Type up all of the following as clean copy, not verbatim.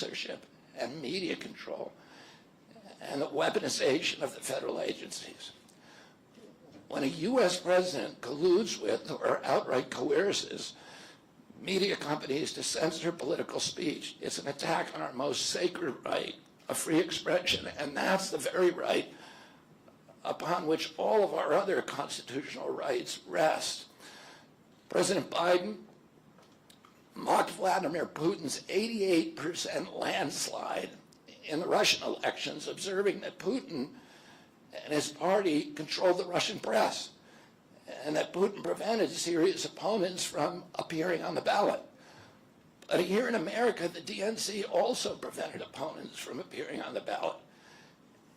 censorship and media control and the weaponization of the federal agencies. When a U.S. president colludes with or outright coerces media companies to censor political speech, it's an attack on our most sacred right of free expression, and that's the very right upon which all of our other constitutional rights rest. President Biden mocked Vladimir Putin's 88% landslide in the Russian elections, observing that Putin and his party controlled the Russian press, and that Putin prevented serious opponents from appearing on the ballot. But here in America, the DNC also prevented opponents from appearing on the ballot.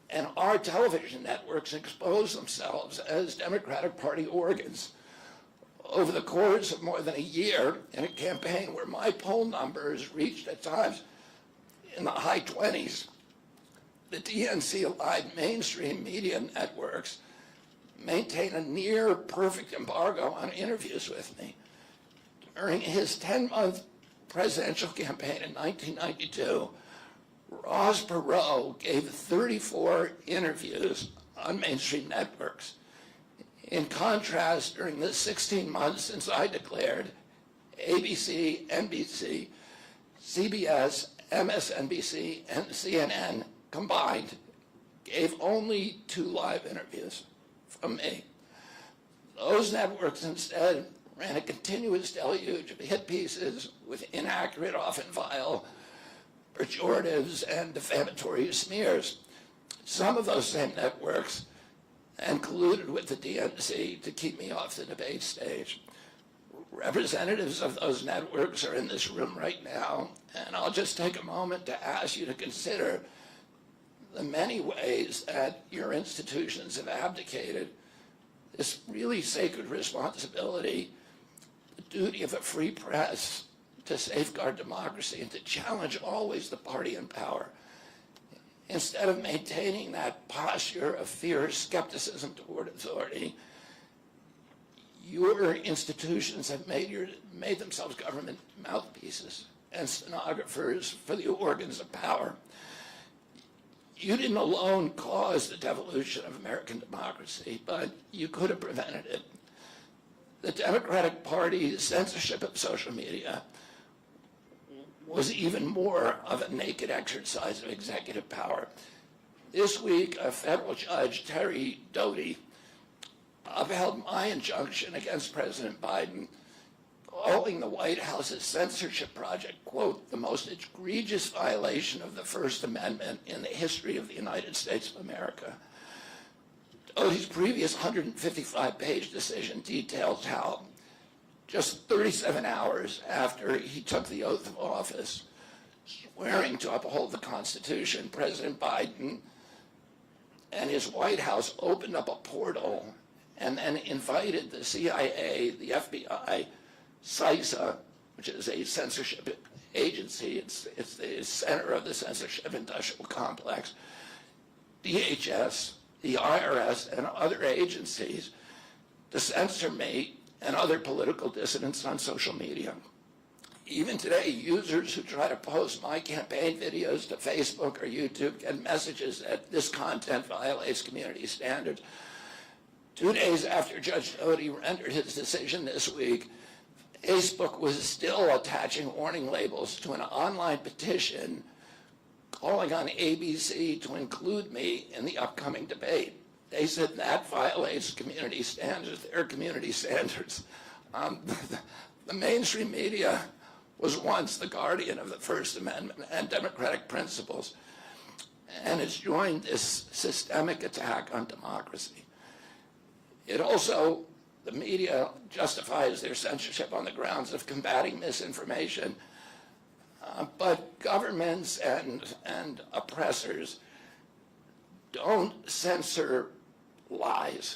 And our television networks exposed themselves as Democratic Party organs. Over the course of more than a year, in a campaign where my poll numbers reached at times in the high 20s, the DNC-aligned mainstream media networks maintain a near perfect embargo on interviews with me. During his 10-month presidential campaign in 1992, Ross Perot gave 34 interviews on mainstream networks. In contrast, during the 16 months since I declared, ABC, NBC, CBS, MSNBC, and CNN combined gave only 2 live interviews from me. Those networks instead ran a continuous deluge of hit pieces with inaccurate, often vile, pejoratives and defamatory smears. Some of those same networks and colluded with the DNC to keep me off the debate stage. Representatives of those networks are in this room right now, and I'll just take a moment to ask you to consider the many ways that your institutions have abdicated this really sacred responsibility, the duty of a free press to safeguard democracy and to challenge always the party in power. Instead of maintaining that posture of fear or skepticism toward authority, your institutions have made themselves government mouthpieces and stenographers for the organs of power. You didn't alone cause the devolution of American democracy, but you could have prevented it. The Democratic Party's censorship of social media was even more of a naked exercise of executive power. This week, a federal judge, Terry Doddy, upheld my injunction against President Biden, calling the White House's censorship project, quote, the most egregious violation of the First Amendment in the history of the United States of America. Doddy's previous 155-page decision details how just 37 hours after he took the oath of office, swearing to uphold the Constitution, President Biden and his White House opened up a portal and then invited the CIA, the FBI, CISA, which is a censorship agency, it's the center of the Censorship Industrial Complex, DHS, the IRS, and other agencies to censor me and other political dissidents on social media. Even today, users who try to post my campaign videos to Facebook or YouTube get messages that this content violates community standards. 2 days after Judge Doddy rendered his decision this week, Facebook was still attaching warning labels to an online petition calling on ABC to include me in the upcoming debate. They said that violates community standards, their community standards. The mainstream media was once the guardian of the First Amendment and democratic principles, and has joined this systemic attack on democracy. It also, the media justifies their censorship on the grounds of combating misinformation, but governments and oppressors don't censor lies.